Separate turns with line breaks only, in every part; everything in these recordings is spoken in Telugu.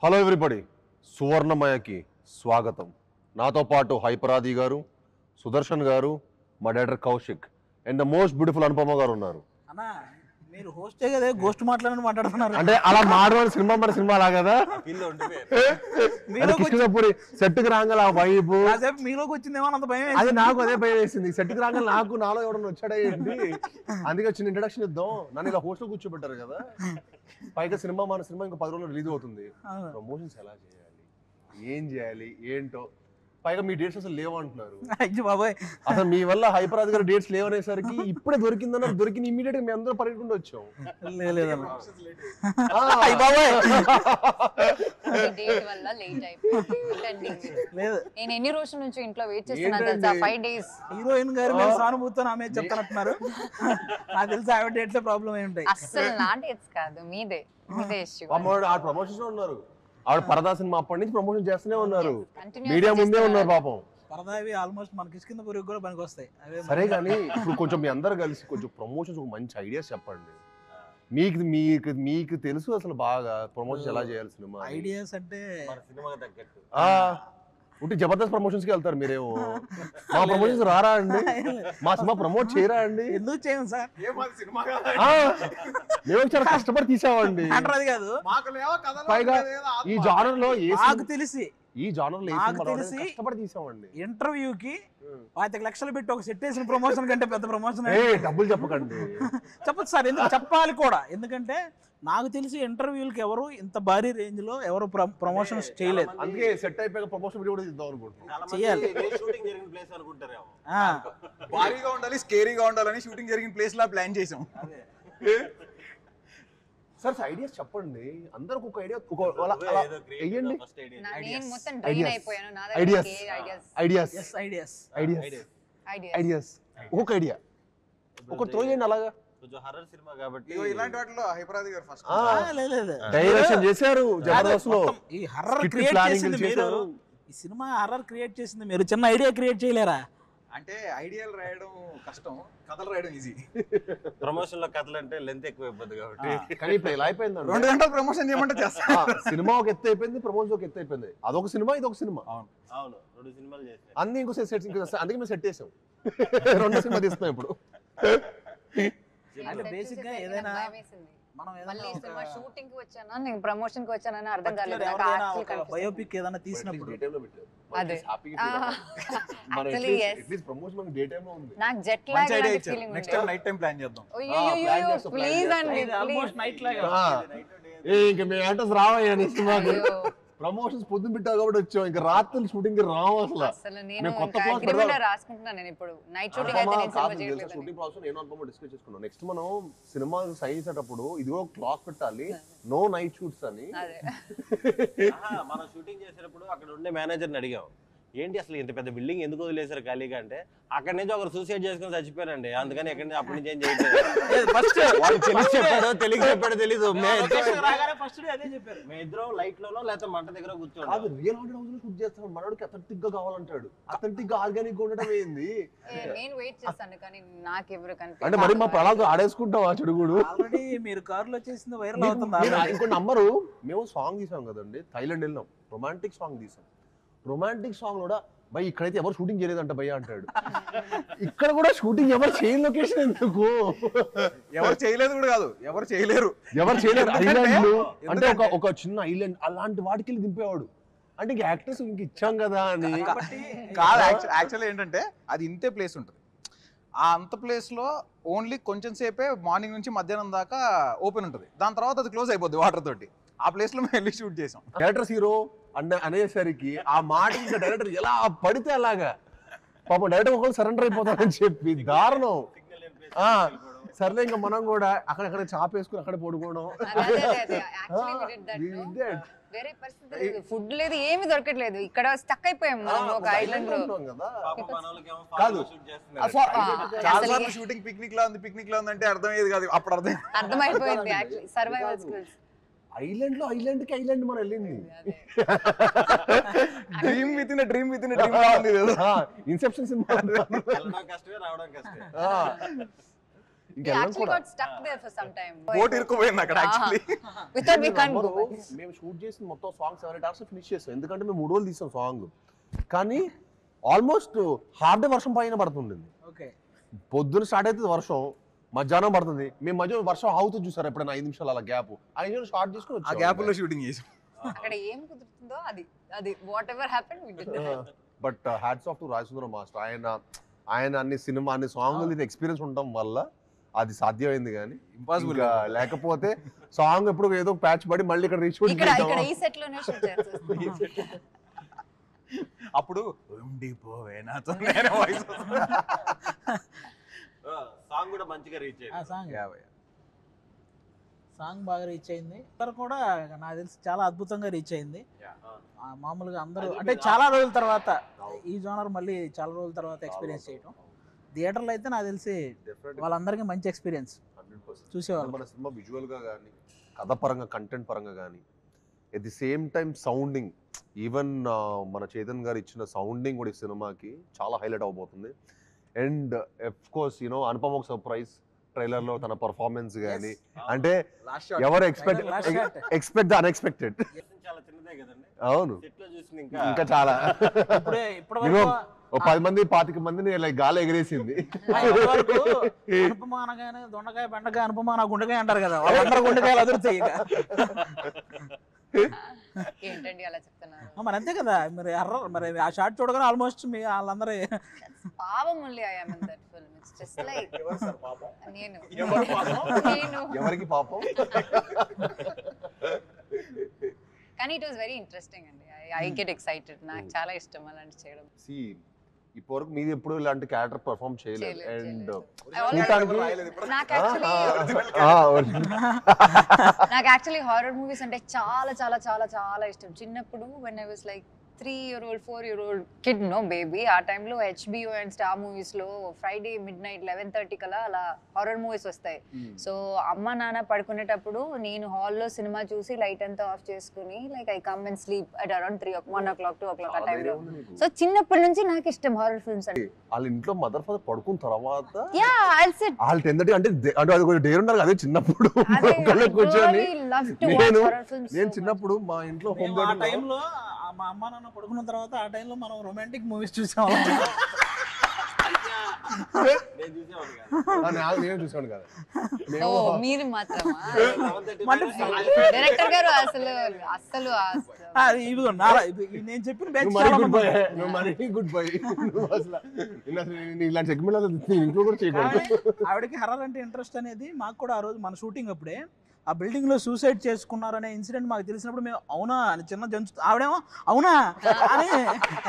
హలో ఎవ్రీబడి, సువర్ణమయకి స్వాగతం. నాతో పాటు హైపరాది గారు, సుదర్శన్ గారు, మా director Kaushik and the most beautiful Anupama గారు ఉన్నారు.
అన్నా మీరు హోస్టే కదా, గోస్ట్ మాట్లాడుతున్నారు
అంటే అలా మాట్లాడే సినిమా మన సినిమా లా కదా. కృష్ణపూరి సెట్కి రాగల ఆ వైబ్
మీలోకి వచ్చిందేమో అంత భయం.
అది నాకు అదే భయం వేసింది. సెట్కి రాగల నాలో ఎవడన్నా వచ్చాడా ఏంటి, అందుకే వచ్చిన ఇంట్రడక్షన్ ఇద్దాం. నన్ను ఇలా హోస్టల్ కూర్చోబెట్టారు కదా. పైగా మన సినిమా ఇంకా 10 రోజులు రిలీజ్ అవుతుంది. ప్రమోషన్స్ ఎలా చేయాలి, ఏం చేయాలి ఏంటో, పైగా మీ డేట్స్ అసలు లేవంటున్నారు.
అయ్యో బాబాయ్,
అసలు మీ వల్ల హైపరాజ్ గారు డేట్స్ లేవనేసరికి ఇప్పుడే దొరికిందన్నారు. దొరికిన ఇమీడియట్ గా మేము అందరూ పరిగెట్టుకుంటూ వచ్చాం.
నేను ఎన్ని రోజుల నుంచి ఇంట్లో వెయిట్ చేస్తున్నా తెలుసా? 5 days.
హీరోయిన్ గారు మేము సానుభూతితో ఆమె చెప్తానంటున్నారు. నాకు తెలిసి ఆవిడ డేట్స్ ప్రాబ్లం ఏమి ఉంటాయి.
అసలు నా డేట్స్ కాదు, మీదే ఇష్యూ.
ఆ ప్రమోషన్స్ ఉన్నారు. ఆవిడ పరదా సినిమా అప్పటి నుంచి ప్రమోషన్ చేస్తూనే ఉన్నారు. మీడియా ముందే ఉన్నారు పాపం.
పరదావి ఆల్మోస్ట్ మనకి కింద పురుగు కూడా పనికి వస్తాయి.
సరే కానీ ఇప్పుడు కొంచెం మీ అందరు కలిసి కొంచెం ప్రమోషన్స్ ఒక మంచి ఐడియాస్ చెప్పండి. మీకు మీకు మీకు తెలుసు అసలు బాగా ప్రమోషన్స్ ఎలా చేయాలి సినిమా
ఐడియాస్ అంటే.
ఉంటే జబర్దస్త్ ప్రమోషన్స్ కి వెళ్తారు మీరేమో. మా ప్రమోషన్స్ రారా అండి, మా సినిమా ప్రమోట్ చేయరా అండి?
ఎందుకు చేయం సార్,
మేము చాలా కష్టపడి తీసామండి.
అది కాదు,
పైగా ఈ జానర్ లో
నాకు తెలిసి
కష్టపడి తీసామండి.
ఇంటర్వ్యూకి 25 లక్షలు పెట్టి ఒక సెట్ వేసిన ప్రమోషన్ కంటే పెద్ద ప్రమోషన్.
డబ్బులు చెప్పకండి.
చెప్పదు సార్, ఎందుకు చెప్పాలి కూడా. ఎందుకంటే నాకు తెలిసి ఇంటర్వ్యూలకి ఎవరు ఇంత భారీ రేంజ్ లో ఎవరు ప్రమోషన్స్ చేయలేదు.
అందుకే సెట్ అయిపోయాక ప్రమోషన్ వీడియో కూడా ఇద్దాం అనుకుంటున్నాం.
చేయాలి.
భారీగా ఉండాలి, స్కేరీగా ఉండాలని షూటింగ్ జరిగిన ప్లేస్ లా ప్లాన్ చేసాం.
సార్ ఐడియాస్ చెప్పండి. అందరికి ఒక ఐడియా వేయండి. ఒక ఐడియా ఒక త్రో చేయండి. అలాగా
ఇలాంటి వాటిలో హైపరాది గారు ఫస్ట్
డైరెక్షన్ చేశారు జబర్దస్త్ లో.
ఈ హర్రర్ క్రియేట్ చేసింది మీరు, ఈ సినిమా హర్రర్ క్రియేట్ చేసింది మీరు. చిన్న ఐడియా క్రియేట్ చేయలేరా?
అంటే ఐడియాలు రాయడం కష్టం, కథలు రాయడం ఈజీ.
ప్రమోషన్ లో కథలు అంటే లెంత్ ఎక్కువ అయిపోద్ది కాబట్టి.
కానీ ఇప్పుడు ఇలా అయిపోయింది,
2 గంటలు ప్రమోషన్ చేయమంటే చేస్తా.
సినిమా ఒక ఎత్తు అయిపోయింది, ప్రమోషన్ ఒక ఎత్తు అయిపోయింది. అదొక సినిమా, ఇదొక సినిమా.
అవును 2 సినిమాలు చేస్తాం.
అన్ని ఇంకో సెట్, అందుకే మేము సెట్ చేసాం. 2 సినిమా తీస్తున్నాం ఇప్పుడు.
అంటే బేసిక్ గా ఏదైనా
షూటింగ్ కి వచ్చానా నేను ప్రమోషన్ కి వచ్చానని అర్థం కాలేదు.
బయోపిక్ ఏదైనా తీసినప్పుడు
నాకు jet lag feeling.
Next time night time plan చేద్దాం.
ప్లీజ్ అండి,
ఆల్మోస్ట్ నైట్ లాగా.
ఇంకా మేము యాక్టర్స్ రావయ్యా సినిమాకి. ప్రమోషన్స్ పొద్దున పెట్టావు కాబట్టి వచ్చాం. ఇంకా రాత్రి షూటింగ్ రావు అసలు.
నేను అగ్రిమెంట్ రాసుకుంటున్నాను. నేను ఇప్పుడు నైట్ షూటింగ్ అయితే నేను సినిమా చేయట్లేదు.
షూటింగ్ ప్రాసెస్ నేను అనుకోమో డిస్కస్ చేసుకున్నాం. నెక్స్ట్ మనం సినిమా సైన్ చేసేటప్పుడు ఇదిగో క్లాక్ పెట్టాలి, నో నైట్ షూట్స్ అని.
మనం షూటింగ్ చేసేటప్పుడు అక్కడ ఉండే మేనేజర్ని అడిగాం, ఏంటి అసలు ఇంత పెద్ద బిల్డింగ్ ఎందుకు వదిలేసారు ఖాళీగా అంటే, అక్కడ నుంచి ఒకరు సూసైడ్ చేసుకుని చచ్చిపోయారండి, అందుకని ఎక్కడి నుంచి అప్పటి నుంచి ఏం చేయలేదు.
ఫస్ట్
వాళ్ళు తెలిసి చెప్పాడో తెలీదు.
మేమిద్దరం
లైట్ లోనో లేకపోతే మంట దగ్గర కూర్చోండి.
అది రియల్ హాంటెడ్ హౌస్ లో షూట్ చేస్తాం. మనోడికి అథెంటిక్ గా కావాలంటాడు. అథెంటిక్ గా ఆర్గానిక్ గా ఉండటం ఏంది?
నేను వెయిట్ చేస్తాను కానీ నాకు ఎవరు కనిపించలేదు.
అంటే మరి మా ప్రాణాలతో ఆడేసుకుంటాం ఆ చెడుగుడు.
ఆల్రెడీ మీరు కారులో చేసింది వైరల్ అవుతుంది.
ఇంకో నంబరు మేము సాంగ్ తీసాం కదండి, థైలాండ్ వెళ్ళాం, రొమాంటిక్ సాంగ్ తీసాం. రొమాంటిక్ సాంగ్ కూడా భయ్ ఇక్కడైతే ఎవరు షూటింగ్ చేయలేదంట భయ్య అంటాడు. ఇక్కడ కూడా షూటింగ్ ఎవరు చేయని లొకేషన్ ఎందుకు?
ఎవరు చేయలేదు కూడా కాదు, ఎవరు చేయలేరు.
ఐలాండ్లు అంటే ఒక చిన్న ఐలాండ్ అలాంటి వాటికి వెళ్ళి దింపేవాడు. అంటే ఇంక యాక్టర్స్ ఇంక ఇచ్చాం కదా అని
కాదు. యాక్చువల్లీ ఏంటంటే అది ఇంతే ప్లేస్ ఉంటుంది. ఆ అంత ప్లేస్ లో ఓన్లీ కొంచెం సేపే మార్నింగ్ నుంచి మధ్యాహ్నం దాకా ఓపెన్ ఉంటుంది. దాని తర్వాత అది క్లోజ్ అయిపోద్ది వాటర్ తోటి. ఆ ప్లేస్ లో మేము వెళ్ళి షూట్ చేసాం.
డైరెక్టర్స్ హీరో అనేసరికి ఆ మాట ఇంకా డైరెక్టర్ ఎలా పడితే అలాగా పాపం డైరెక్టర్ ఒకళ్ళు సరెండర్ అయిపోతారని చెప్పి దారుణం. సర్లే ఇంకా మనం కూడా అక్కడక్కడ చాపేసుకుని అక్కడ పడుకోవడం.
వేరే పరిస్థితి లేదు, ఫుడ్ లేదు, ఏమి దొరకట్లేదు. ఇక్కడ స్టక్ అయిపోయాం మనం ఒక ఐలాండ్ లో.
కాదు
చాలా సార్లు షూటింగ్ పిక్నిక్ లో ఉంది అంటే అర్థమయ్యేది కాదు. అప్పుడు
అర్థమైపోయింది యాక్చువల్లీ సర్వైవల్ స్కిల్స్.
ఐలాండ్ కి ఐలాండ్ మనం వెళ్ళింది.
Dream with in dream Inception cinema.
ఇంకా వెళ్ళం
actually
కూడా.
got stuck there for some time.
Boat ఇరుక్కుపోయింది అక్కడ actually.
We thought we can't go.
మేము షూట్ చేసిన మొత్తం సాంగ్ 7-8 hours ఫినిష్ చేసాం, ఎందుకంటే మేము 3 రోజులు తీసాం సాంగ్. కానీ ఆల్మోస్ట్ హాఫ్ డే వర్షం పైన పడుతుండింది.
ఓకే,
పొద్దున స్టార్ట్ అవుతుంది వర్షం, మధ్యాహ్నం పడుతుంది. మేము మధ్య వర్షం ఆగుతుంది చూసారు ఎప్పుడైనా 5 నిమిషాలు అలా గ్యాప్, 5 నిమిషాలు స్టార్ట్ చేసుకుని
ఆ గ్యాప్ లో షూటింగ్ చేసాం.
అక్కడ ఏం కుదురుతుందో అది whatever happen we did.
But hats off to Rajasundaram master. ఆయన అన్ని సినిమా అన్ని సాంగ్ ఎక్స్పీరియన్స్ ఉండటం వల్ల అది సాధ్యమైంది. కానీ
ఇంపాసిబుల్.
లేకపోతే సాంగ్ ఎప్పుడు ఏదో ప్యాచ్ పడి మళ్ళీ ఇక్కడ రీషూట్
ఇక్కడ ఈ సెట్ లోనే షూట్ చేస్తాం.
అప్పుడు ఉండిపోవే నాతో నేను వాయిస్.
సాంగ్ కూడా మంచిగా రీచ్ అయ్యింది.
సాంగ్ బాగా రీచ్ అయింది. అందరు కూడా నాకు తెలిసి చాలా అద్భుతంగా రీచ్ అయింది. మామూలుగా అందరూ అంటే చాలా రోజుల తర్వాత ఈ జోనర్ మళ్ళీ చాలా రోజుల తర్వాత ఎక్స్పీరియన్స్ చేయడం. థియేటర్లో అయితే నాకు తెలిసి వాళ్ళందరికీ మంచి ఎక్స్పీరియన్స్ చూసేవాళ్ళు.
మన సినిమా విజువల్ గా కానీ, కథ పరంగా, కంటెంట్ పరంగా కానీ, at the same time sounding, even మన చైతన్ గారు ఇచ్చిన సౌండింగ్ కూడా ఈ సినిమాకి చాలా హైలైట్ అవబోతుంది. అండ్ ఆఫ్ కోర్స్ అనుపమ ఒక సర్ప్రైజ్ ట్రైలర్ లో తన పర్ఫార్మెన్స్ కానీ, అంటే ఎవరు ఎక్స్పెక్ట్ ద అన్ఎక్స్పెక్టెడ్.
చాలా చిన్నదే కదండి.
అవును,
సెట్ లో చూసింది
ఇంకా చాలా
ఇప్పటివరకు
10 మంది 25 మందిని లైక్ గాలి ఎగిరేసింది.
అనుపమ అనగానే దొండకాయ బెండకాయ అనుపమ నా గుండెకాయ అంటారు కదా, వాళ్ళందరూ గుండెకాయలు అదురుతాయి.
ఏంటండి అలా చెప్తున్నారు?
మరి అంతే కదా, మరి ఆ షార్ట్ చూడగానే ఆల్మోస్ట్ మీ వాళ్ళందరూ
పాపం only I am in that film. It's just like నేను
ఎవరికి పాపం.
కానీ ఇట్ వాస్ వెరీ ఇంట్రెస్టింగ్ అండి. I get excited. నాకు చాలా ఇష్టం అలాంటి చేయడం.
ఇప్పటివరకు మీరు ఎప్పుడు ఇలాంటి క్యారెక్టర్ పర్ఫార్మ్ చేయలేదు. అండ్
నాకు యాక్చువల్లీ హారర్ మూవీస్ అంటే చాలా చాలా చాలా చాలా ఇష్టం. చిన్నప్పుడు when I was like 3-year-old 4-year-old kid, no baby, ఆ టైంలో HBO అండ్ స్టార్ మూవీస్ లో ఫ్రైడే midnight 11:30 కలా అలా హారర్ మూవీస్ వస్తాయి. సో అమ్మ నాన్న పడుకునేటప్పుడు నేను హాల్లో సినిమా చూసి లైట్ అంతా ఆఫ్ చేసుకుని like I come and sleep at around 1 o'clock 2 o'clock ఆ టైంలో. సో చిన్నప్పటి నుంచి నాకు ఇష్టం హారర్ ఫిల్మ్స్ అంటే.
వాళ్ళ ఇంట్లో మదర్ ఫాదర్ పడుకున్న తర్వాత వాళ్ళు 10:30 అంటే అది కొంచెం డేర్ ఉన్నారు అదే చిన్నప్పుడు కూర్చొని. నేను చిన్నప్పుడు మా ఇంట్లో హోమ్ థియేటర్
టైంలో మా అమ్మ నాన్న పడుకున్న తర్వాత ఆ టైంలో మనం రొమాంటిక్ మూవీస్ చూసాం.
నేను చూసాను కదా.
మీరు మాత్రమా? డైరెక్టర్ గారు అసలు
ఇదిగో నేను చెప్పిన
గుడ్ బై. ఇలాంటి సెగ్మెంట్ ఇంట్లో కూడా చేయకూడదు.
ఆవిడకి హర్రర్ అంటే ఇంట్రెస్ట్ అనేది మాకు కూడా ఆ రోజు మన షూటింగ్ అప్పుడే ఆ బిల్డింగ్ లో సూసైడ్ చేసుకున్నారనే ఇన్సిడెంట్ మాకు తెలిసినప్పుడు మేము అవునా అని చిన్న జంతు ఆవిడేమో అవునా అని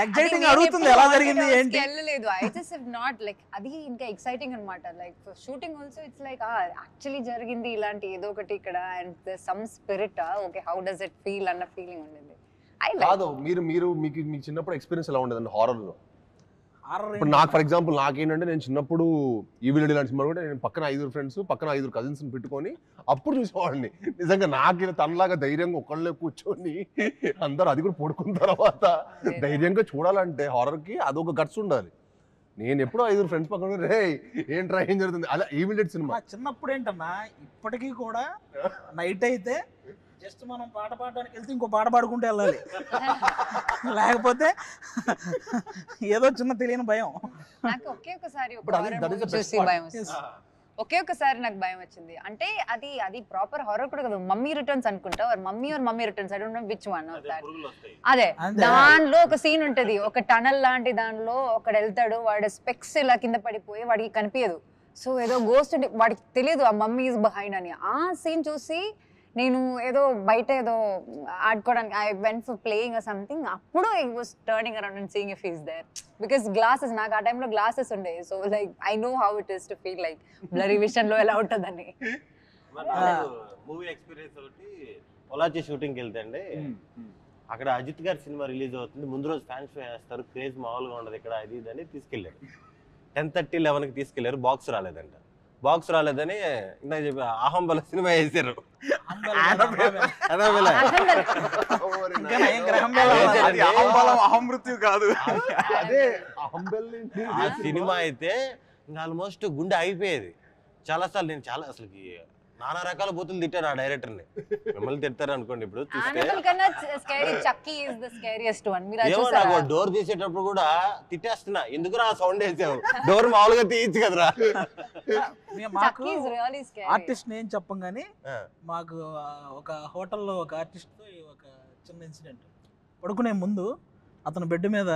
ఎక్సైటింగ్ అడుగుతుంది ఎలా జరిగింది ఏంటి.
వెళ్ళలేదు. I just have not like అది ఇంకా ఎక్సైటింగ్ అన్నమాట. Like shooting also it's like actually జరిగింది ఇలాంటి ఏదో ఒకటి ఇక్కడ and some spirit okay how does it feel అన్న ఫీలింగ్ ఉండేది.
కాదు మీకు మీ చిన్నప్పుడు ఎక్స్పీరియన్స్ ఎలా ఉండేదండి హారర్ లో? ఇప్పుడు నాకు ఫర్ ఎగ్జాంపుల్ నాకేంటంటే నేను చిన్నప్పుడు ఈవిల్ డెడ్ లాంటి సినిమా కూడా నేను పక్కన 5 ఫ్రెండ్స్ పక్కన 5 కజిన్స్ పెట్టుకొని అప్పుడు చూసేవాడిని. నిజంగా నాకు తనలాగా ధైర్యంగా ఒకళ్ళే కూర్చొని అందరూ అది కూడా పడుకున్న తర్వాత ధైర్యంగా చూడాలంటే హారర్ కి అదొక గట్స్ ఉండాలి. నేను ఎప్పుడో 5 ఫ్రెండ్స్ పక్కన రే ఏంట్రా ఏం జరుగుతుంది అలా ఈవిల్ డెడ్ సినిమా.
చిన్నప్పుడు ఏంటన్నా ఇప్పటికీ కూడా నైట్ అయితే జస్ట్ మనం పాట పాడడానికి వెళ్తే ఇంకో పాట పాడుకుంటూ వెళ్ళాలి, లేకపోతే ఏదో చిన్న తెలియని భయం.
నాకు ఒకేసారి నాకు భయం వచ్చింది. అంటే అది ప్రాపర్ హారర్ కూడా కదా, మమ్మీ రిటర్న్స్ అనుకుంటా, mummy returns I don't know which one of that. అదే దానిలో ఒక సీన్ ఉంటది, ఒక టనల్ లాంటి దానిలో ఒకడు వెళ్తాడు, వాడి స్పెక్స్ ఇలా కింద పడిపోయి వాడికి కనిపించదు. సో ఏదో గోస్ట్ వాడికి తెలియదు ఆ మమ్మీ ఇస్ బిహైండ్ అని. ఆ సీన్ చూసి నేను ఏదో బయట ఏదో ఆడుకోవడానికి I went for playing or something, అప్పుడు I was turning around and seeing if he's there because glasses నాకు ఆ టైంలో గ్లాసెస్ ఉండే. So like I know how it is to feel like blurry విషన్లో ఎలా ఉంటుందని.
మూవీ ఎక్స్పీరియన్స్ ఒకటి పొలాచి షూటింగ్కి వెళ్తే అండి, అక్కడ అజిత్ గారి సినిమా రిలీజ్ అవుతుంది, ముందు రోజు ఫ్యాన్స్ షో వేస్తారు, క్రేజ్ మామూలుగా ఉండదు ఇక్కడ, అది ఇదని తీసుకెళ్ళారు. 10:30, 11కి తీసుకెళ్లారు, బాక్స్ రాలేదంట. బాక్స్ రాలేదని ఇందాక చెప్పి అహంబల సినిమా వేసారు.
అదే
ఆ సినిమా అయితే ఇంకా ఆల్మోస్ట్ గుండె అయిపోయేది. చాలా సార్లు నేను అసలుకి నానా రకాల బూతులు తిట్టాను ఆ డైరెక్టర్ని. మిమ్మల్ని తిడతారు అనుకోండి ఇప్పుడు చూస్తే.
Annabelle కన్నా scary Chucky is the scariest one. మీరు అది
ఏమో
చూసారా?
నాకు డోర్ తీసేటప్పుడు కూడా తిట్టేస్తున్నా, ఎందుకు ఆ సౌండ్ వేసావు, డోర్ మామూలుగా తీయచ్చు కదరా.
మాకు
Chucky is really scary.
Artist నేను చెప్పం కానీ మాకు ఒక హోటల్లో ఒక ఆర్టిస్ట్తో ఒక చిన్న ఇన్సిడెంట్. పడుకునే ముందు అతను బెడ్ మీద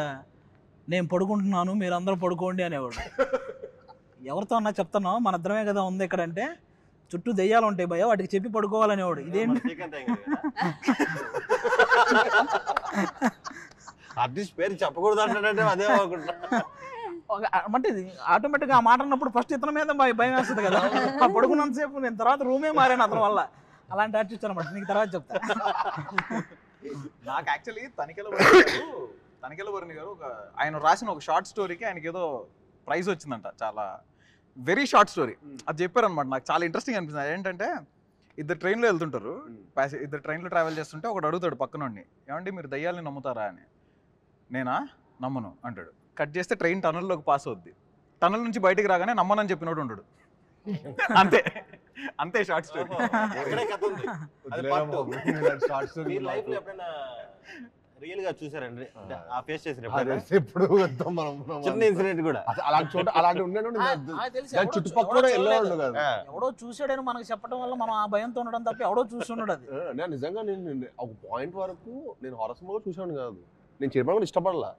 నేను పడుకుంటున్నాను మీరు అందరూ పడుకోండి అనేవాడు. ఎవరితో అన్నా చెప్తున్నావు మన ఇద్దరమే కదా ఉంది ఇక్కడ అంటే, చుట్టూ దెయ్యాలు ఉంటాయి భయ వాటికి చెప్పి పడుకోవాలనేవాడు. ఇదేంటి
ఆర్టిస్ట్ పేరు చెప్పకూడదు అంటాడంటే అదే అనుకుంటా.
అంటే ఆటోమేటిక్గా ఆ మాట అన్నప్పుడు ఫస్ట్ ఇతని మీద భయం వేస్తుంది కదా. ఆ పడుకున్నంతసేపు నేను తర్వాత రూమే మారాను అతని వల్ల. అలాంటి ఆర్టిస్ట్ అనమాట, నీకు తర్వాత చెప్తా.
నాకు యాక్చువల్లీ తనికెల వరుణ్ గారు ఆయన రాసిన ఒక షార్ట్ స్టోరీకి ఆయనకి ఏదో ప్రైజ్ వచ్చిందంట. చాలా వెరీ షార్ట్ స్టోరీ అది చెప్పారనమాట. నాకు చాలా ఇంట్రెస్టింగ్ అనిపిస్తుంది. ఏంటంటే ఇద్దరు ట్రైన్లో వెళ్తుంటారు, ఇద్దరు ట్రైన్లో ట్రావెల్ చేస్తుంటే ఒకడు అడుగుతాడు పక్కనోడిని, ఏమండి మీరు దయ్యాలని నమ్ముతారా అని. నేనా నమ్మను అంటాడు. కట్ చేస్తే ట్రైన్ టనల్లోకి పాస్ అవుద్ది. టనల్ నుంచి బయటికి రాగానే నమ్మనని చెప్పినోడు ఉంటాడు. అంతే అంతే షార్ట్ స్టోరీ.
లైఫ్ లో ఎప్పుడైనా రియల్ గా చూసారండి ఆ ఫేస్ చేసిన
ఎప్పుడు
చిన్న ఇన్సిడెంట్ కూడా
అలాంటి చోట అలాంటి ఉన్నాను చుట్టుపక్కల వెళ్ళేవాళ్ళు కదా.
ఎవడో చూసాడని మనకు చెప్పడం వల్ల మనం ఆ భయంతో ఉండడం తప్ప ఎవడో చూస్తున్నాడు. అది
నేను నిజంగా నేను ఒక పాయింట్ వరకు నేను హారర్ సినిమా కూడా చూసాను కాదు, నేను చెప్పడం కూడా ఇష్టపడలా.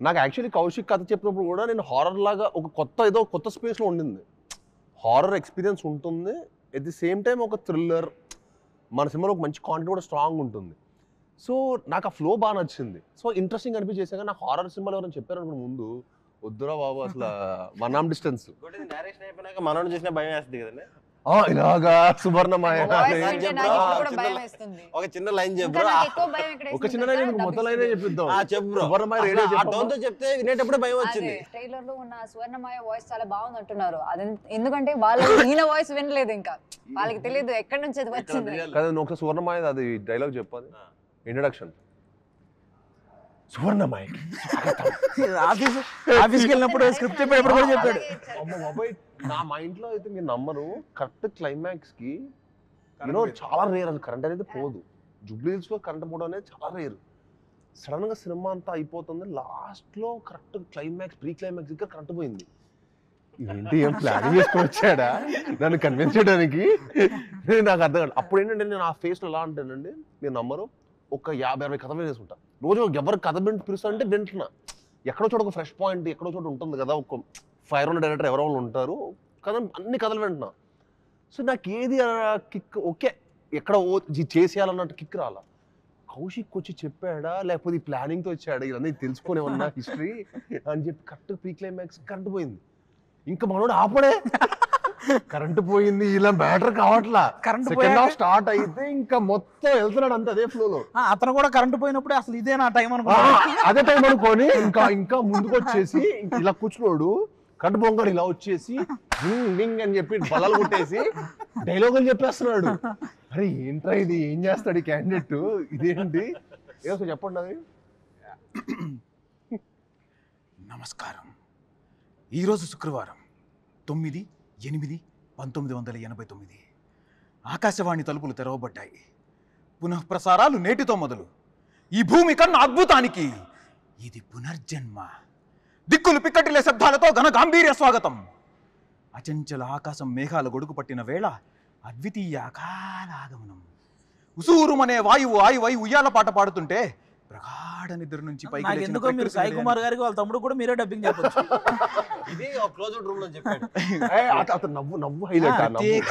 నాకు యాక్చువల్లీ కౌశిక్ కథ చెప్పినప్పుడు కూడా నేను హారర్ లాగా ఒక ఏదో కొత్త స్పేస్లో ఉండింది. హారర్ ఎక్స్పీరియన్స్ ఉంటుంది, ఎట్ ది సేమ్ టైం ఒక థ్రిల్లర్, మన సినిమాలో ఒక మంచి కాంటెంట్ కూడా స్ట్రాంగ్ ఉంటుంది. సో నాకు ఆ ఫ్లో బాగా నచ్చింది. సో ఇంట్రెస్టింగ్ అనిపించేసాక నాకు హారర్ సినిమాలు ఎవరైనా చెప్పారు అనుకున్న ముందు వద్దురా బాబు అసలు వన్ ఆర్మ్ డిస్టెన్స్
డైరెక్షన్ అయిపోయినాక మనం చూసిన భయం వేస్తుంది కదండి.
ఇలాగా సువర్ణమాయ
ఒక చిన్న లైన్ చెప్పు,
ఒక చిన్న లైన్ మొత్తం లైన్ చెప్పిద్దాం.
సువర్ణమాయ చెప్తే వినేటప్పుడు భయం వచ్చింది.
ట్రైలర్ లో ఉన్న సువర్ణమాయ వాయిస్ చాలా బాగుంది అంటున్నారు. అది ఎందుకంటే వాళ్ళు ఈయన వాయిస్ వినలేదు, ఇంకా వాళ్ళకి తెలియదు ఎక్కడి నుంచి అది వచ్చింది
కదా. నువ్వు ఒక సువర్ణమాయ అది డైలాగ్ చెప్పాలి ఇంట్రడక్షన్. సువర్ణమాయ
ఆఫీస్కి వెళ్ళినప్పుడు స్క్రిప్ట్ చెప్పేటప్పుడు కూడా చెప్పాడు.
అమ్మ బాబాయ్, నా మైండ్ లో అయితే మీరు నమ్మరు, కరెక్ట్ క్లైమాక్స్ కి యూనో చాలా రేర్ అది కరెంట్ అనేది పోదు. జూబ్లీ హిల్స్ లో కరెంట్ పోవడం అనేది చాలా రేర్. సడన్ గా సినిమా అంతా అయిపోతుంది, లాస్ట్ లో కరెక్ట్ క్లైమాక్స్ ప్రీ క్లైమాక్స్ దగ్గర కరెంట్ పోయింది. ఏంటి ఏం ప్లానింగ్ చేసుకొని వచ్చాడా నన్ను కన్విన్స్ చేయడానికి, నాకు అర్థం కాదు. అప్పుడు ఏంటంటే నేను ఆ ఫేస్ లో ఎలా అంటానండి, మీరు నమ్మరు, ఒక 50-60 కథ వేసుకుంటా రోజు. ఎవరు కథ పిలుస్తారంటే వింటున్నా, ఎక్కడో చోట ఒక ఫ్రెష్ పాయింట్ ఎక్కడో చోట ఉంటుంది కదా, ఒక ఫైర్ ఉన్న డైరెక్టర్ ఎవరో వాళ్ళు ఉంటారు కదా, అన్ని కథలు వింటున్నా. సో నాకు ఏది కిక్ ఓకే ఎక్కడ చేసేయాలన్నట్టు కిక్ రాలా. కౌశిక్ వచ్చి చెప్పాడా లేకపోతే ఈ ప్లానింగ్తో వచ్చాడా ఇవన్నీ తెలుసుకునే ఉన్నా హిస్టరీ అని చెప్పి కరెక్ట్ ప్రీ క్లైమాక్స్ కరెంట్ పోయింది. ఇంకా మనోడు ఆపడే, కరెంట్ పోయింది ఇలా మ్యాటర్ కావట్లా. సెకండ్ హాఫ్ స్టార్ట్ అయితే ఇంకా మొత్తం వెళ్తున్నాడు అంతే అదే ఫ్లో లో.
అతను కూడా కరెంట్ పోయినప్పుడు అసలు ఇదే నా టైం అనుకో,
అదే టైం అనుకోని ఇంకా ముందుకు వచ్చేసి ఇలా కూర్చున్నాడు. కరెంట్ పోగాడు ఇలా వచ్చేసి డింగ్ అని చెప్పి బలాలు కొట్టేసి డైలాగులు చెప్పేస్తున్నాడు. అరే ఏంట్రా ఇది, ఏం చేస్తాడు ఈ క్యాండిడేట్, ఇదేంటి ఏదో చెప్పండి అది.
నమస్కారం, ఈరోజు శుక్రవారం 9/8/1989 ఆకాశవాణి తలుపులు తెరవబడ్డాయి. పునఃప్రసారాలు నేటితో మొదలు. ఈ భూమి కన్నా అద్భుతానికి ఇది పునర్జన్మ. దిక్కులు పిక్కటిలే శబ్దాలతో ఘన గాంభీర్య స్వాగతం. అచంచల ఆకాశం మేఘాల గొడుగు పట్టిన వేళ అద్వితీయ అకాలాగమనం. ఉసూరుమనే వాయువు ఆయువై ఉయ్యాల పాట పాడుతుంటే ప్రగాఢ నిద్ర నుంచి పైకి
ఎందుకో మీరు సాయి కుమార్ గారికి వాళ్ళ తమ్ముడు కూడా మీరే డబ్బింగ్ చెప్పొచ్చు.
ఇది క్లోజ్అవుట్ రూమ్ లో చెప్పాడు.
అతను నవ్వు హైలైట్.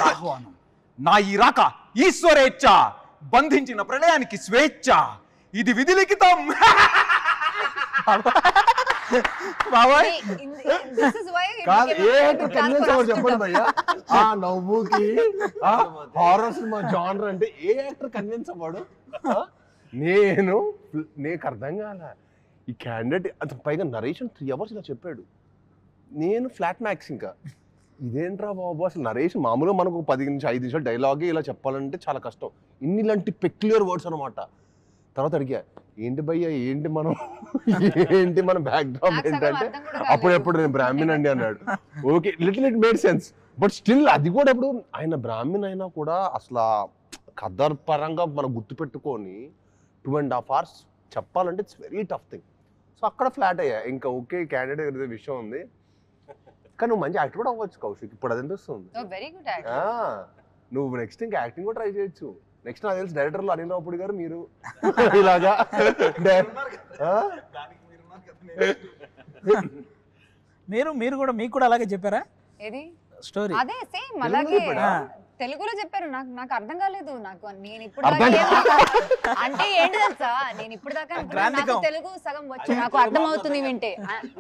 ఆహ్వానం నా ఈ రాక ఈశ్వరేచ్ఛ, బంధించిన ప్రళయానికి స్వేచ్ఛ, ఇది విధి లిఖితం.
బాబాయ్ చెప్పండి భయ్యా, ఆ నవ్వుకి హారర్ సినిమా జానర్ అంటే ఏ యాక్టర్ కన్విన్స్ అవ్వడు? నీకు అర్థం కాల ఈ క్యాండిడేట్. అతను పైగా నరేషన్ 3 hours ఇలా చెప్పాడు. నేను ఫ్లాట్ మ్యాక్స్ ఇంకా ఇదేంట్రా బాబు అసలు నరేషన్. మామూలుగా మనకు 10 నుంచి 5 నిమిషాలు డైలాగే ఇలా చెప్పాలంటే చాలా కష్టం. ఇలాంటి పెక్యులర్ వర్డ్స్ అనమాట. తర్వాత అడిగా ఏంటి భయ్యా ఏంటి మన బ్యాక్ డ్రాప్ ఏంటంటే అప్పుడెప్పుడు నేను బ్రాహ్మణ్ అండి అన్నాడు. Okay little it made sense. But still అది కూడా ఇప్పుడు ఆయన బ్రాహ్మణ్ అయినా కూడా అసలు కథ పరంగా మనం గుర్తుపెట్టుకొని 2.5 hours చెప్పాలంటే it's very tough thing. So అక్కడ ఫ్లాట్ అయ్యా, ఇంకా ఓకే క్యాండిడేట్ ఏదో విషయం ఉంది, కానీ నువ్వు మంచి యాక్టర్ కూడా అవ్వచ్చు కౌశిక్, ఇప్పుడు అది అనిపిస్తుంది.
వెరీ గుడ్
నువ్వు నెక్స్ట్ ఇంకా యాక్టింగ్ కూడా ట్రై చేయొచ్చు. నెక్స్ట్ నాకు తెలిసి డైరెక్టర్లు అనిల్ రావుపూడి గారు మీరు ఇలాగా
మీరు కూడా మీకు కూడా అలాగే చెప్పారా
ఏది
స్టోరీ?
అదే సేమ్ అలాగే తెలుగులో చెప్పారు. నాకు అర్థం కాలేదు. నేను ఇప్పుడు అంటే ఏంటి తెలుసా, నేను ఇప్పుడు దాకా నాకు తెలుగు సగం వచ్చు, నాకు అర్థం అవుతుంది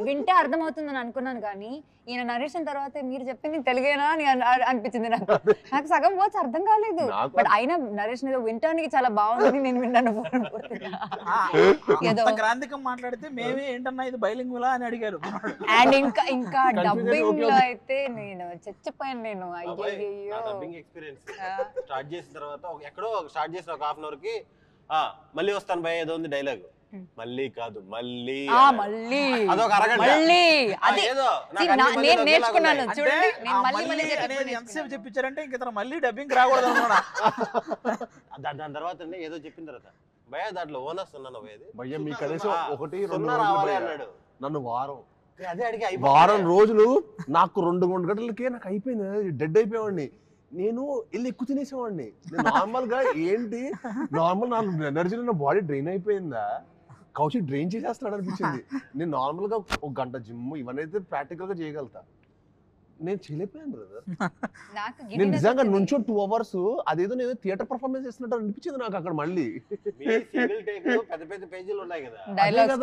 వింటే అర్థం అవుతుంది అని అనుకున్నాను. కానీ ఈయన నరేషన్ తర్వాత మీరు చెప్పింది తెలుగేనా అని అనిపించింది నాకు సగం వర్డ్స్ అర్థం కాలేదు. బట్ అయినా నరేషన్ ఏదో వింటానికి చాలా బాగుంది, నేను విన్నాను.
ఏదో గ్రాంధికం మాట్లాడితే మేమే ఏంటన్నా ఇది బైలింగులా అని అడిగారు.
అండ్ ఇంకా డబ్బింగ్ లో అయితే నేను చచ్చిపోయాను. నేను
డబ్బింగ్ ఎక్స్పీరియన్స్ స్టార్ట్ చేసిన తర్వాత ఎక్కడో స్టార్ట్ చేసిన ఒక 1/2 hour కి మళ్ళీ వస్తాను భయ ఏదో ఉంది డైలాగ్, మళ్ళీ కాదు మళ్ళీ అదొక అరగంట ఏదో
నేను నేర్చుకున్నాను చూడండి.
ఎంతసేపు చెప్పించారంటే ఇంక మళ్ళీ డబ్బింగ్ రాకూడదు అన్నమాట.
దాని తర్వాత ఏదో చెప్పిన తర్వాత భయ దాంట్లో ఓనర్స్ ఉన్నాను
భయ్య మీ కనీసం 1-2
రావాలి అన్నాడు.
నన్ను
అదే అడిగి
వారం రోజులు నాకు 2 గంటలకే నాకు అయిపోయింది, డెడ్ అయిపోయేవాడిని. నేను వెళ్ళి ఎక్కువ తినేసేవాడిని. నార్మల్ గా ఏంటి నార్మల్ నా ఎనర్జీ నా బాడీ డ్రైన్ అయిపోయిందా, కౌశిక్ డ్రైన్ చేసేస్తున్నాడు అనిపించింది. నేను నార్మల్ గా 1 గంట జిమ్ ఇవన్నీ అయితే ప్రాక్టికల్ గా చేయగలుగుతా, నేను చేయలేకపోయాను బ్రదర్. నేను నిజంగా నుంచో 2 hours అదేదో నేను థియేటర్ పర్ఫార్మెన్స్ చేస్తున్నట్టు అనిపించింది నాకు అక్కడ. మళ్ళీ
పెద్ద పెద్ద పేజీలు ఉన్నాయి కదా,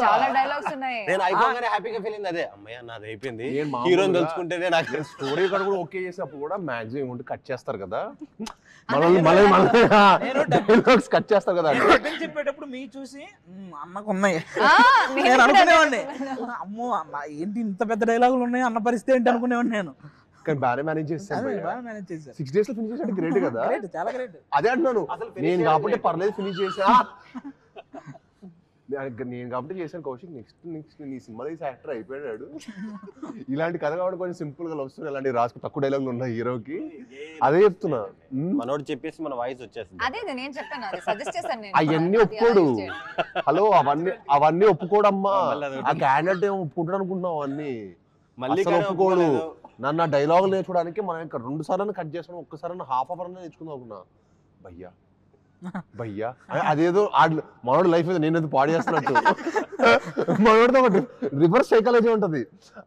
చాలా డైలాగ్స్ ఉన్నాయి.
నేను అయిపోగానే హ్యాపీగా ఫీల్ అయింది. అదే అమ్మయ్య నాది అయిపోయింది, హీరోని తెలుసుకుంటేనే నాకు
స్టోరీ కూడా ఓకే చేసినప్పుడు కూడా మాక్సిమం ఉంటే కట్ చేస్తారు కదా, కట్ చేస్తారు కదా.
చెప్పేటప్పుడు మీ చూసి అన్నకు ఉన్నాయి నేను అనుకునేవాడిని, అమ్మో ఏంటి ఇంత పెద్ద డైలాగులు ఉన్నాయి అన్న పరిస్థితి ఏంటి అనుకునేవాడిని నేను.
కానీ బాగా మేనేజ్ చేస్తాను. 6 days లో ఫినిష్ చేసాడు, గ్రేట్ కదా,
చాలా గ్రేట్.
అదే అంటున్నాను నేను కాబట్టి పర్లేదు ఫినిష్ చేసా, నేను కాబట్టి చేశాను. కౌశిక్ నెక్స్ట్ నీ సినిమా తీసి యాక్టర్ అయిపోయాడు. ఇలాంటి కథ కాబట్టి కొంచెం సింపుల్ గా వస్తుంది, ఇలాంటి రాసుకు తక్కువ డైలాగులు ఉన్నాయి హీరోకి. అదే చెప్తున్నా,
మనోడు చెప్పేసి మన వాయిస్ వచ్చేస్తుంది.
అదే నేను చెప్పాను, అది సజెస్ట్ చేశాను నేను.
అవన్నీ ఒప్పుకోడు. హలో అవన్నీ ఒప్పుకోడమ్మా. ఆ క్యాండిడేట్ ఏమో ఒప్పుకుంటాడు అనుకుంటున్నావు, అవన్నీ మళ్ళీ ఒప్పుకోడు. నన్ను డైలాగులు నేర్చుకోవడానికి మనం ఇంకా 2 సార్లు కట్ చేసాను, ఒక్కసారి హాఫ్ అవర్ నేర్చుకుందాం అనుకున్నా. భయ్యా అదేదో మనోడు లైఫ్ మీద నేనేదో పాడు చేస్తున్నట్టు, మనోడితో ఒకటి రివర్స్ సైకాలజీ ఉంటది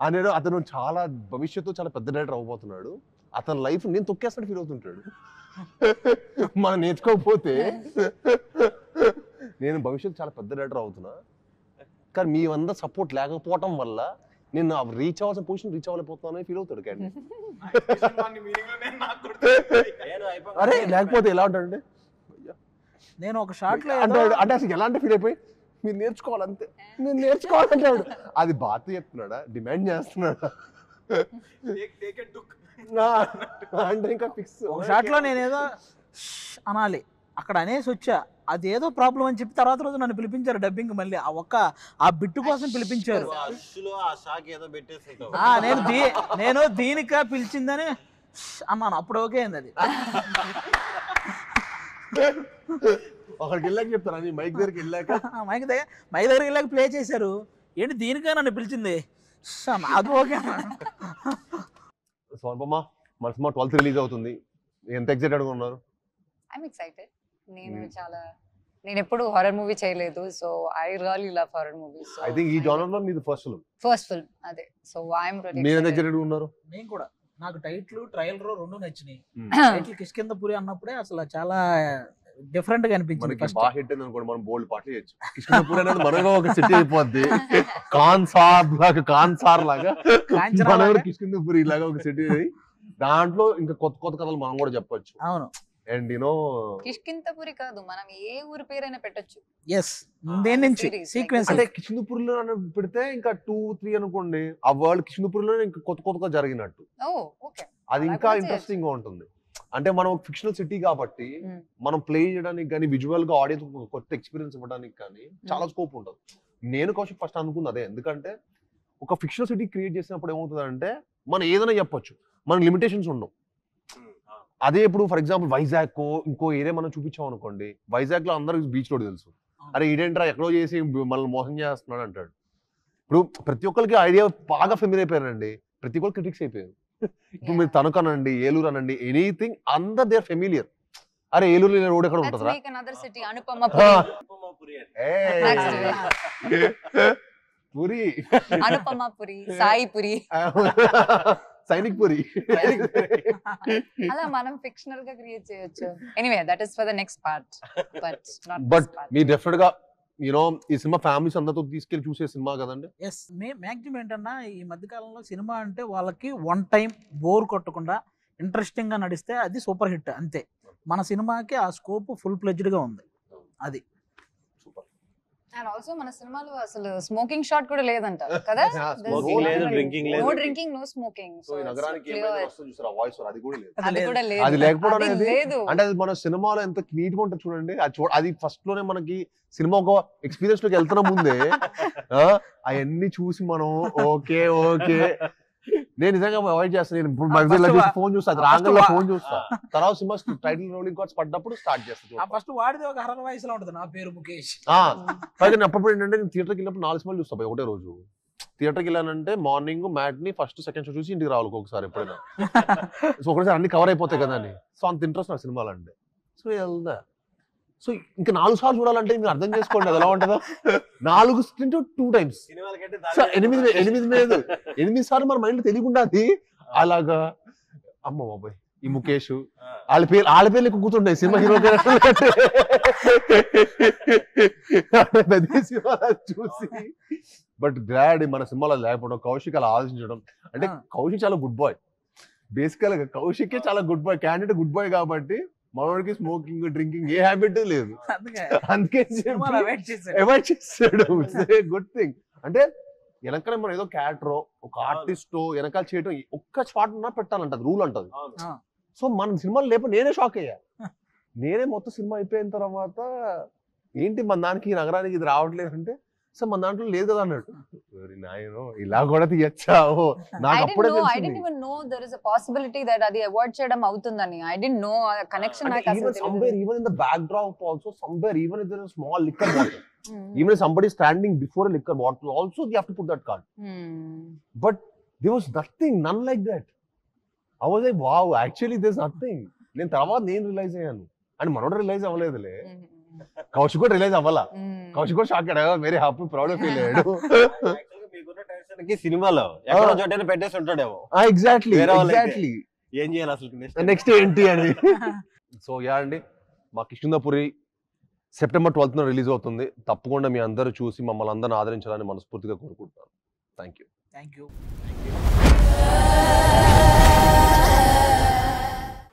అనేది. అతను చాలా భవిష్యత్తు చాలా పెద్ద డైరెక్టర్ అవ్వబోతున్నాడు, అతని లైఫ్ నేను తొక్కేస్తాడు ఫీల్ అవుతుంటాడు. మనం నేర్చుకోకపోతే నేను భవిష్యత్తు చాలా పెద్ద డైరెక్టర్ అవుతున్నా, కానీ మీ అందరూ సపోర్ట్ లేకపోవటం వల్ల నేను రీచ్ అవ్వాల్సిన పొజిషన్ రీచ్ అవ్వలేకపోతున్నాను ఫీల్ అవుతాడు. కానీ అరే లేకపోతే ఎలా ఉంటాడంటే
నేను ఒక షాట్ లో
అంటే అసలు ఎలాంటి ఫీల్ అయిపోయి మీరు నేర్చుకోవాలంతే, నేను నేర్చుకోవాలంటాడు. అది బాత్ చెప్తున్నాడా, డిమాండ్ చేస్తున్నాడా అంటే ఇంకా ఫిక్స్.
ఒక షాట్ లో నేనేదో అనాలి అక్కడ అనేసి వచ్చా, అదేదో ప్రాబ్లం అని చెప్పి తర్వాత రోజు నన్ను పిలిపించారు డబ్బింగ్, మళ్ళీ ఆ బిట్టు కోసం పిలిపించారు. నేను దీనిక పిలిచిందని అన్నాను, అప్పుడు ఓకే అయింది. అది
అక్కడికి వెళ్ళాక చెప్తాను, మైక్ దగ్గరికి వెళ్ళాక
మైక్ దగ్గరికి వెళ్ళాక ప్లే చేశారు, ఏంటి దీనికా నన్ను పిలిచింది, అది ఓకే.
సోనపమ్మ మన సినిమా 12th రిలీజ్ అవుతుంది, ఎంత ఎక్సైటెడ్ గా ఉన్నారు?
I'm excited. నేను ఎప్పుడు హారర్ మూవీ చేయలేదు, so I really love horror movies.
I think ఈ జోనర్ లో మీది ఫస్ట్ ఫిల్మ్. అదే సో ఐఎమ్ రియల్లీ మీరు ఎంత ఎక్సైటెడ్ గా ఉన్నారు?
నేను కూడా. నాకు టైటిల్ ట్రయల్ రో 2 నచ్చినాయి. టైటిల్ కిష్కింధపురి అన్నప్పుడే అసలు చాలా డిఫరెంట్ గా అనిపించింది.
మనకి బాగా హిట్ అయింది అనుకోండి, మనం బోల్డ్ పాటలు చేయొచ్చు. కిష్కింధపురి అనేది మనగా ఒక సిటీ అయిపోద్ది, కాన్సార్ లాగా మన కిష్కింధపురి లాగా ఒక సిటీ. దాంట్లో ఇంకా కొత్త కొత్త కథలు మనం కూడా చెప్పొచ్చు.
అవును.
అండ్
కిష్కింధపురి కాదు, మనం ఏ ఊరి పేరైనా పెట్టొచ్చు.
దేని నుంచి సీక్వెన్స్
అంటే కిష్కింధపురిలో పెడితే ఇంకా 2-3 అనుకోండి, ఆ వరల్డ్ కిష్కింధపురిలో ఇంకా కొత్త కొత్తగా జరిగినట్టు. అది ఇంకా ఇంట్రెస్టింగ్ గా ఉంటుంది. అంటే మనం ఫిక్షనల్ సిటీ కాబట్టి మనం ప్లే చేయడానికి కానీ విజువల్ గా ఆడియన్స్ కొత్త ఎక్స్పీరియన్స్ ఇవ్వడానికి కానీ చాలా స్కోప్ ఉంటుంది. నేను కౌశిక్ ఫస్ట్ అనుకుంది అదే, ఎందుకంటే ఒక ఫిక్షనల్ సిటీ క్రియేట్ చేసినప్పుడు ఏమవుతుందంటే మనం ఏదైనా చెప్పొచ్చు, మన లిమిటేషన్స్ ఉండవు. అదే ఇప్పుడు ఫర్ ఎగ్జాంపుల్ వైజాగ్ ఇంకో ఏరియా మనం చూపించాం అనుకోండి, వైజాగ్ లో అందరికి బీచ్ రోడ్ తెలుసు, అరే ఈడేంట్రా ఎక్కడో చేసి మనల్ని మోసం చేస్తున్నాడు అంటాడు. ఇప్పుడు ప్రతి ఒక్కరికి ఐడియా బాగా ఫెమిలియర్ అయిపోయారండి, ప్రతి ఒక్కరు క్రిటిక్స్ అయిపోయారు. ఇప్పుడు మీరు తణుకు అనండి, ఏలూరు అనండి, ఎనీథింగ్ అందరు దే ఆర్ ఫెమిలియర్. అరే ఏలూరు రోడ్ ఎక్కడ ఉంటుందా, పూరి
అనుపమపురి, సాయిపురి,
సైనిక్ పురి,
అలా మనం ఫిక్షనల్ గా క్రియేట్ చేయొచ్చు. Anyway that is for the next part.
But me definite గా ఈ సినిమా ఫ్యామిలీస్ అందరితో తీసుకెళ్లి చూసే సినిమా కదండి.
ఎస్, మ్యాక్సిమం ఏంటన్నా ఈ మధ్య కాలంలో సినిమా అంటే వాళ్ళకి వన్ టైం బోర్ కొట్టకుండా ఇంట్రెస్టింగ్ గా నడిస్తే అది సూపర్ హిట్ అంతే. మన సినిమాకి ఆ స్కోప్ ఫుల్ ఫ్లెడ్జ్డ్ గా ఉంది. అది
అండ్ ఆల్సో మన సినిమాలో అసలు స్మోకింగ్ షాట్ కూడా లేదంట కదా.
స్మోకింగ్ లేదు, డ్రింకింగ్ లేదు,
no drinking, no smoking.
So ఈ నగరానికి ఏమైనా వస్తుంది చూసారా వాయిస్, అది కూడా లేదు.
అది కూడా లేదు.
అది లేకపోవడం
అది
అనేది
లేదు.
అంటే అది మన సినిమాలో ఎంత నీట్ గా ఉంటుంది చూడండి. అది ఫస్ట్ లోనే మనకి సినిమా ఒక ఎక్స్పీరియన్స్ లోకి వెళ్తున్న ముందే అవన్నీ చూసి మనం ఓకే ఓకే నేను నిజంగా అవాయిడ్ చేస్తాను. నేను ఇప్పుడు ఫోన్ చూస్తాను, రాంగల్లో ఫోన్ చూస్తా, తర్వాత సినిమా టైటిల్ రోలింగ్ కార్డ్స్ పడ్డప్పుడు స్టార్ట్ చేస్తాను.
ఫస్ట్ వాడిది ఒక హర్రర్ వాయిస్ లో ఉంటుంది, నా పేరు ముఖేష్.
పైగా నేను అప్పుడు ఏంటంటే నేను థియేటర్కి వెళ్ళినప్పుడు 4 సినిమాలు చూస్తా ఒకటే రోజు. థియేటర్కి వెళ్ళానంటే morning matinee first second show చూసి ఇంటికి రావాలి ఒకసారి ఎప్పుడైనా. సో ఒకసారి అన్ని కవర్ అయిపోతాయి కదా అని. సో అంత ఇంట్రెస్ట్ నాకు సినిమాలు అంటే. సో వెళ్దా, సో ఇంకా 4 సార్లు చూడాలంటే మీరు అర్థం చేసుకోండి అది ఎలా ఉంటుందో. 4 2 టైమ్స్ 8 సార్లు మన మైండ్ తెలియకుండా అది అలాగా. అమ్మ బాబాయ్ ఈ ముఖేష్ వాళ్ళ పేర్లు ఎక్కువ కూర్చుంటాయి సినిమా హీరో చూసి. బట్ గ్లాడ్ మన సినిమాలో లేకపోవడం, కౌశిక్ అలా ఆలోచించడం. అంటే కౌశిక్ చాలా గుడ్ బాయ్, బేసికల్ గా కౌశిక్ చాలా good boy, candidate good boy కాబట్టి మనోడికి స్మోకింగ్ డ్రింకింగ్ ఏ హ్యాబిట్ లేదు. అందుకే అవాయిడ్ చేస్తాడు. Good thing. అంటే వెనకాల మనం ఏదో క్యారెక్టరో ఒక ఆర్టిస్టో వెనకాల చేయడం ఒక్క షాట్ ఉన్నా పెట్టాలంట, రూల్ అంటది. సో మన సినిమాలు లేకపోతే నేనే షాక్ అయ్యా. నేనే మొత్తం సినిమా అయిపోయిన తర్వాత ఏంటి మన దానికి ఈ నగరానికి ఇది రావట్లేదు అంటే, సో మన దాంట్లో లేదు కదా అన్నాడు. ఇలా కూడా తీయచ్చా, నాకు అప్పుడే
పాసిబిలిటీ దట్ అది అవాయిడ్ చేయడం అవుతుందని. I didn't know connection.
Even in the backdrop also, somewhere even if there is a small liquor bottle, even if somebody is standing before a liquor bottle also they have to put that card. But there was none like that. I was like, wow, actually there's nothing. నేను తర్వాత నేను రిలైజ్ అయ్యాను అని మనోడు రిలైజ్ అవ్వలేదులే. కౌశిక్ కూడా రిలైజ్ అవ్వాలా, కౌశిక్ కూడా షాక్ అయ్యాడు, వెరీ హ్యాపీ ప్రౌడ్ ఫీల్ అయ్యాడు.
సినిమాలో ఎక్కడో చోట పెట్టేసి ఉంటాడేమో.
ఎగ్జాక్ట్లీ
ఏం చేయాలి అసలు
నెక్స్ట్ ఏంటి అని. సో యా అండి, మా కిష్కింధపురి సెప్టెంబర్ 12th రిలీజ్ అవుతుంది. తప్పకుండా మీ అందరూ చూసి మమ్మల్ని అందరిని ఆదరించాలని మనస్ఫూర్తిగా కోరుకుంటున్నాను. Thank you.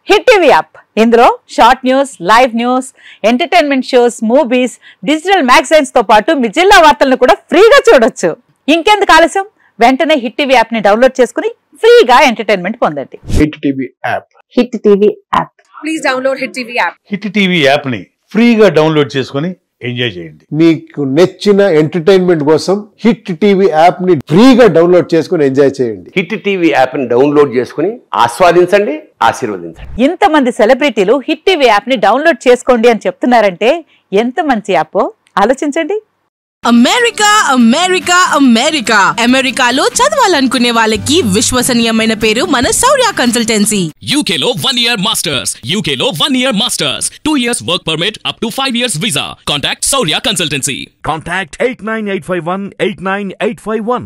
Hit TV app, ఇందులో short news, live news, entertainment shows, movies, digital magazines తో పాటు మీ జిల్లా వార్తలను కూడా ఫ్రీగా చూడొచ్చు. ఇంకెందుకు ఆలస్యం, వెంటనే హిట్ టీవీ యాప్ ని డౌన్లోడ్ చేసుకుని ఫ్రీగా ఎంటర్టైన్మెంట్ పొందండి.
Hit TV app.
Please download hit TV app.
Hit TV app ని ఫ్రీగా డౌన్లోడ్ చేసుకుని ఎంజాయ్ చేయండి.
మీకు నచ్చిన ఎంటర్టైన్మెంట్ కోసం హిట్ టీవీ యాప్ ని ఫ్రీగా డౌన్లోడ్ చేసుకుని ఎంజాయ్ చేయండి.
హిట్ టీవీ యాప్ ని డౌన్లోడ్ చేసుకుని ఆస్వాదించండి, ఆశీర్వదించండి.
ఇంతమంది సెలబ్రిటీలు హిట్ టీవీ యాప్ ని డౌన్లోడ్ చేసుకోండి అని చెప్తున్నారంటే ఎంత మంచి యాప్ ఆలోచించండి.
అమెరికాలో చదవాలనుకునే వాళ్ళకి విశ్వసనీయమైన పేరు మన శౌర్య consultancy.
UKలో 1 year masters, 2 years work permit up to 5 years visa. Contact Saurya Consultancy.
Contact 89851 89851.